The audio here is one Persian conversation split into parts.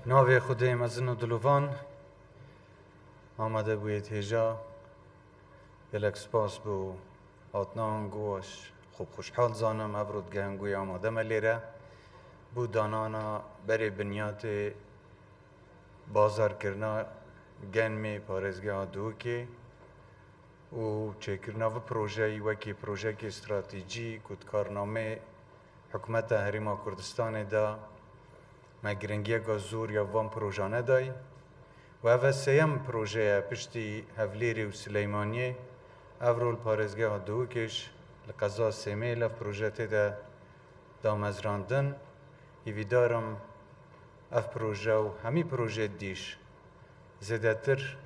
ناوی خدای مزن و دلوان آمده بوید هجا گلک سپاس بو آتنان گوش خوب خوشحال زانم افرود گهنگوی آماده ملیره بو دانانا بری بنیات بازار کرنا گنمی پارزگاه دوکی و چه کرنا و پروژه وکی پروژه کی استراتیجی کد کارنامه حکومت هریما کردستان دا مگرنگی گازور یا وان پروژانه دای و اوه سیم پروژه پشتی هفلیری و سلیمانیه افرول پارزگاه دوکش لقضا سیمه لف پروژه تیده دامزراندن ایویدارم اف پروژه و همی پروژه دیش زیده تر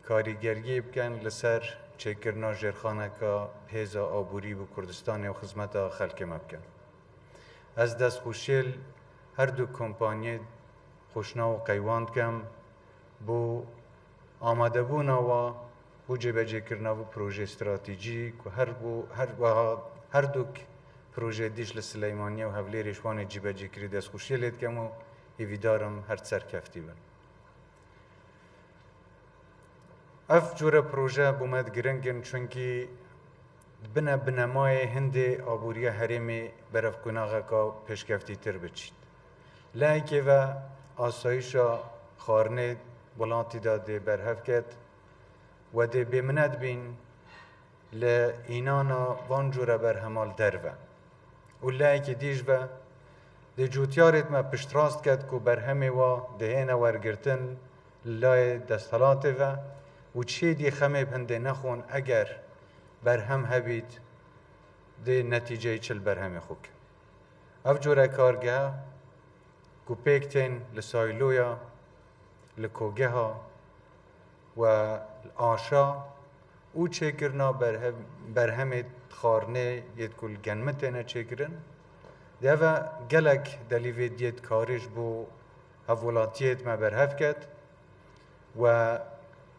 کاریگرگی بکن لسر چکرنا جرخانه که هیزا آبوری بو کردستان و خدمت خلق مبکن از دست خوشیل هر دو کمپانی خوشنا و قیواند کم بو آماده بونا و بو جبجه کرنا و پروژه استراتیجی که هر دو پروژه دیش لسلیمانی و هفلی رشوان جبجه کری دست خوشیلید کم و ایویدارم هر سرکفتی بن. اف جور پروژه بومد گرنگن چونکی بنمای هند آبوری حرمی برف کناغه که پیشکفتی تر بچید. لایکه و آسایشا خارنه بلانتی داده برهف کد و ده بمند بین لینانا وانجوره برهمال دروه و لایکه دیش و ده جوتیارت ما پشتراست کد که برهمه و دهینه ورگرتن لای دستالاته و چه دی خمه بنده نخون اگر برهم هبید ده نتیجه چل برهم خوک. اف جوره کارگاه کو پیکتین لسایلویا لکوگه ها و آشا او چه کرنا برهم خارنه ید کل گنمتینه چه کرن ده و گلک دلیوی دید کارش بو هفولاتیت ما برهف کد و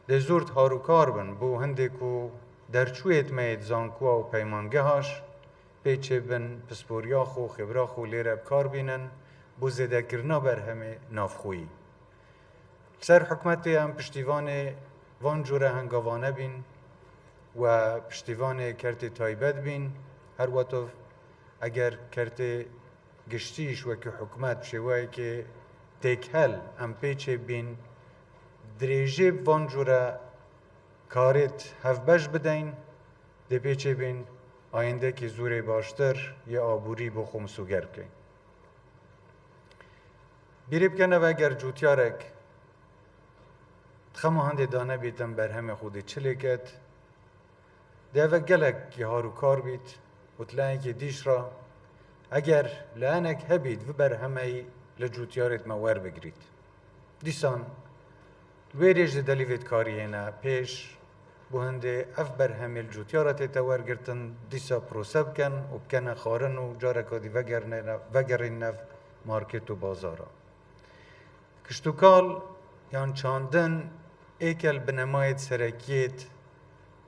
ده زورت هاروکار بن بو هنده کو درچویت مید زانکوا و پیمانگه هاش پیچه بن پسپوریا خو خبرا خو لیره بکار بینن بو زده کرنا بر همه نافخویی. سر حکمتی هم پشتیوان وان جوره هنگاوانه بین و پشتیوان کرت تایبت بین هر وطف اگر کرت گشتیش و که حکمت شوایی که تکهل هم پیچه بین دریجه وان جوره کارت هفبش بدین ده پیچه بین آینده که زور باشتر یا آبوری بو خمسوگر کن. بیریب کنه و اگر جوتیارک تخمو هنده دانه بیتن بر همه خودی چلی کد ده و گلک که هارو کار بیت و تلانی که دیش را اگر لانک هبید و بر همه لجوتیارت موار بگرید دیسان ویریج ده دلیوید کاری هنه پیش بو هنده اف بر همه الجوتیارت تاور گرتن دیسا پروسب کن و بکنه خارن و جارکادی وگرین نف مارکت و بازارا کشتوکال یان چاندن ایکل بنمایت سرکیت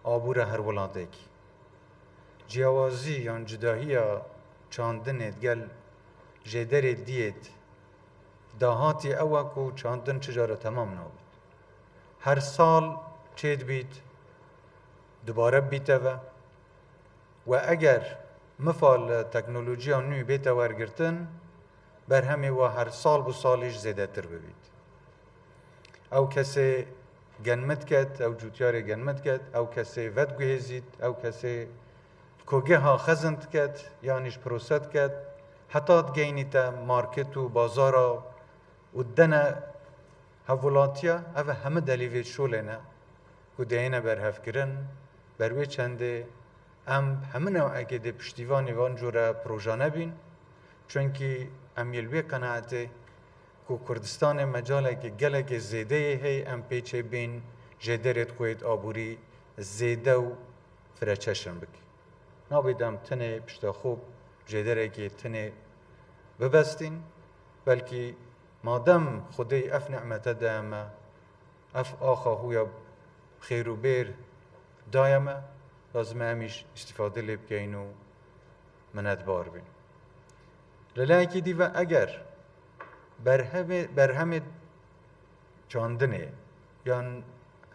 آبور هر ولادکی جیاوازی یان جداهی چاندنت گل جدر دیت داهاتی اوکو چاندن چجاره تمام نابید هر سال چید بید دوباره بیته و اگر مفال تکنولوژی نوی بیته ورگرتن بر همه و هر سال بو سالش زیده تر ببید او کسی گنمت کد او جوتیار گنمت کد او کسی ود گوهزید او کسی کوگه ها خزند کد یانیش پروست کد حتی گینی تا مارکت و بازارا و دنه هفولاتیا او همه دلیوید شولنه که دهینه برهف کرن بروی چنده همه نوعه که ده پشتیوانی وان جوره پروژانه بین چونکه امیلوی قناعته که کردستان مجاله که گله که زیده هی پیچه بین جدرت خوید آبوری زیده و فرچشن بکی نابیدم تنه پشتا خوب جدره که تنه ببستین بلکه مادم خدای اف نعمت دائمه اف آخا هویا خیر و بیر دائمه لازم همیش استفاده لی بکین و منتبار بین للاکی دیو اگر برهم چاندنه یان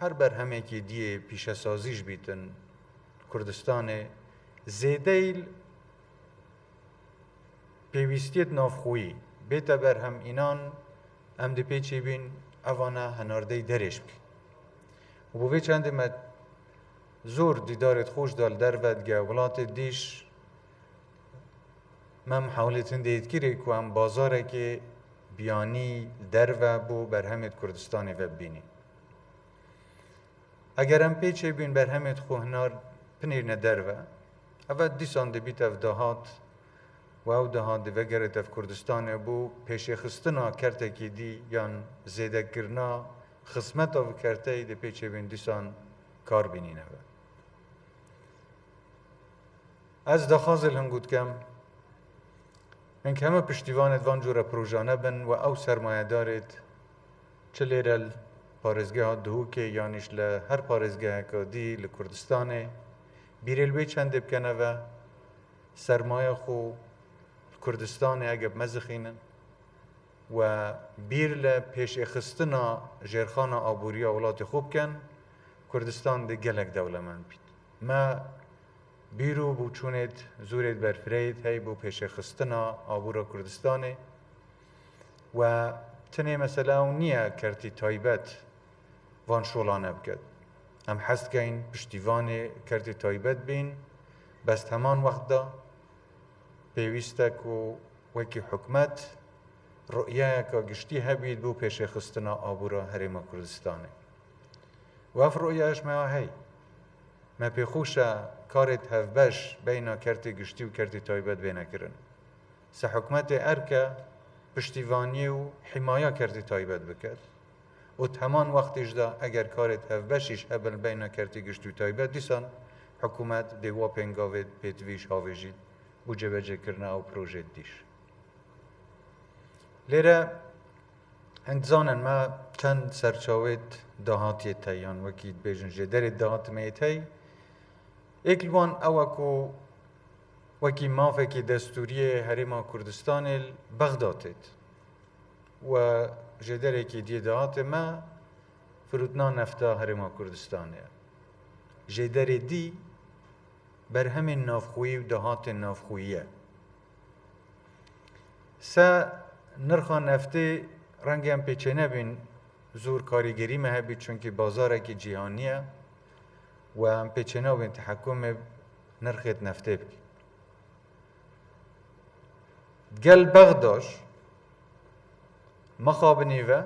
هر برهمه که دیه پیش سازیش بیتن کردستان زیدیل پیوستیت نافخویی بیتا برهم اینان ام دی پیچی بین اوانا هنارده درش بی و بوی چنده ما زور دیدارت خوش دال در ودگه ولات دیش من محاولتن دید کری که هم بازاره که بیانی در و بو برهمت کردستان و بینی اگر هم پیچه بین برهمت خو هنار پنیر ندر و اول دیسان دی بیت اف دهات و او دهات دی وگرت اف کردستان بو پیشه خستنا کرته که دی یان زیده کرنا خصمت او کرته دی پیچه بین دیسان کار بینینه و از دخازل هنگود کم من که همه پشتیوانت وان جور پروژانه بن و او سرمایه دارید چه لیرل پارزگاه ها دهو که یانیش هر پارزگاه که دی لکردستانه بیرلوی چنده بکنه و سرمایه خو کردستانه اگه مزخینن و بیر لپیش اخستنا جرخانا آبوریا ولات خوب کن کردستان دی گلک دولمند بید ما بیرو بو چونت زورت برفرید هی بو پیش خستنا آبورا کردستانه و تنه مثلا اون نیه کرتی تایبت وان شولانه بکد هم حست که این پشتیوان کرتی تایبت بین بس همان وقت دا پیوسته که وکی حکمت رؤیه که گشتی هبید بو پیش خستنا آبورا حریم کردستانه و اف رؤیهش ما هی ما پیخوشه کارت هفبش بینا کرتی گشتی و کرتی تایبت بینه کرن سه حکمت ارکه پشتیوانی و حمایه کرتی تایبت بکر و همان وقتش دا اگر کارت هفبشش هبل بینا کرتی گشتی و تایبت دیسان حکومت دیوا پنگاوید پیتویش هاویجید و جبجه کرنه او پروژه دیش لیره انتظانن ما چند سرچاوید دهاتی تایان وکید بیجن جدر دهات میتی اکلوان اوکو وکی مافکی دستوری حریم کردستان بغدادت و جدره که دی دهات ما فرودنا نفتا حریم کردستانه جدره دی بر همین نافخویی و دهات نافخوییه سه نرخان نفته رنگی هم پیچه نبین زور کاریگری مهبید چونکه بازاره که جهانیه و هم پیچه نبین تحکم نرخت نفته بکی گل بغداش مخابنی و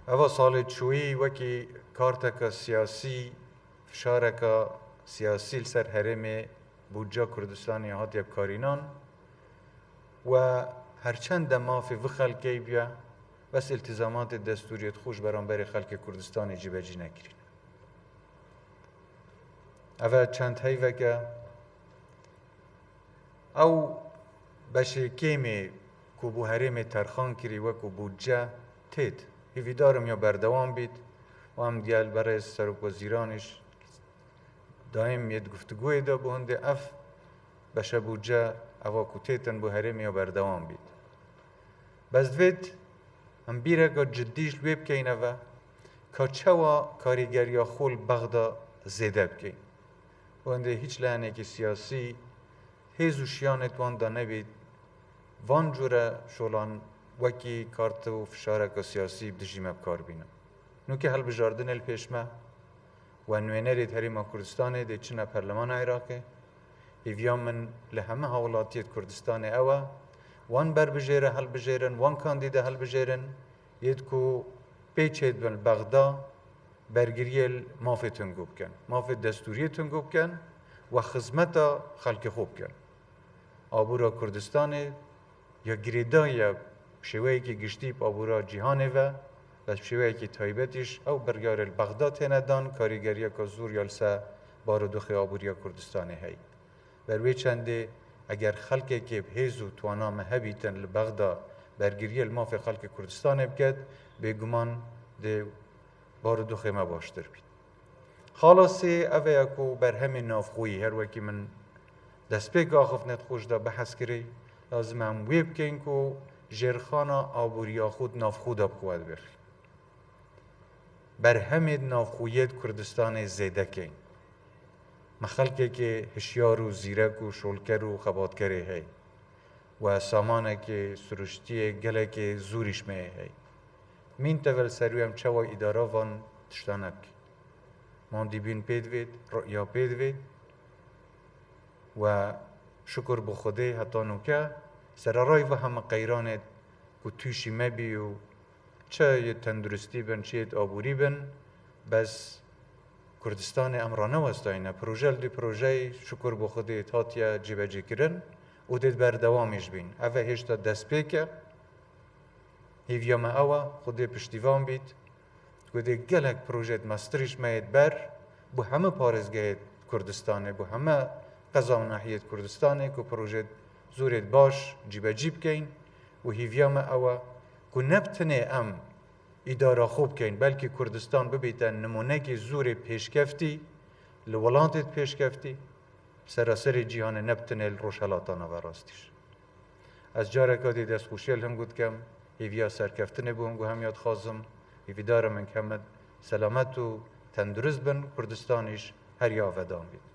اوا سال چویی وکی کارتک سیاسی فشارک سیاسی لسر حرم بودجا کردستانی هاتی بکارینان و هرچند مافی و خلقی بیا بس التزامات دستوریت خوش برانبر خلق کردستان جیبجی نکرین اول چند هی وگه او بشه کمی که بو حرم ترخان کری و که بودجه تید هیوی دارم یا بردوام بید و هم دیال برای سرک وزیرانش دائم ید گفتگوی دا بو هنده اف بشه بودجه اوا که تیتن بو حرم یا بردوام بید بس دوید هم بیره که جدیش لویب که اینه و که چوا کاریگری خول بغدا زیده بکن و هنده هیچ لحنه که سیاسی هیزو شیانت وان دا نبید وان جوره شولان وکی کارت و فشارک سیاسی بدجیمه بکار بینم نو که حل بجاردن الپیشمه و نوینه حریم کردستانه ده چنه پرلمان عراقه ایویا من لهمه حولاتیت کردستان اوه وان بر بجیره حل بجیرن وان کاندیده حل بجیرن ید کو پیچید بن بغدا برگریل مافی تنگوب کن مافی دستوری تنگوب کن و خدمت خلق خوب کن آبورا کردستان یا گریدا یا شوی که گشتی آبورا جهانه و شوی که تایبتش او برگار بغداد تندان کاریگری که زور یالسه باردوخ آبوریا کردستان هی بروی چنده اگر خلقی که بهیزو توانا مهبیتن لبغدا برگیری الماف خلق کردستان بکد بگمان ده باردوخ ما باشتر بید خلاصی اوه اکو بر همین نافخویی هر وکی من دست پیک آخف نت خوش دا بحث کری لازم هم ویب کن که جرخانا آبوریا خود نافخودا بخواد بخی برهمید نافخویت کردستان زیده کن مخلقه که هشیار و زیرک و شولکر و خباتکره هی و سامانه که سرشتی گله که زوریش میه هی مین تول سرویم چوا اداره وان تشتانک من دیبین پید وید رؤیا پید وید و شکر بخوده حتی نوکه سرارای و همه قیرانت که توشی مبی و چه یه تندرستی بن چه یه آبوری بن بس کردستان امرانه وستاینه پروژه دی پروژه شکر بخوده تاتیا جیبجی کرن و دید بردوامش بین اوه هشتا دست پیکه هیویام اوه خوده پشتیوان بید گوده گلک پروژه مسترش ماید بر بو همه پارزگاه کردستانه بو همه قضا و ناحیت کردستانه که پروژه زورت باش جیبه جیب کن و هیویام اوه که نبتنه ام اداره خوب کن بلکه کردستان ببیتن نمونه که زور پیشکفتی لولانتت پیشکفتی سراسر جیهان نبتنه روشالاتان و راستیش از جارکاتی دست خوشیل هم گود کم هیویا سرکفتنه بو هم گو هم یاد خازم هیوی دارم من کمد سلامت و تندرست بن کردستانیش هر یا ودام بید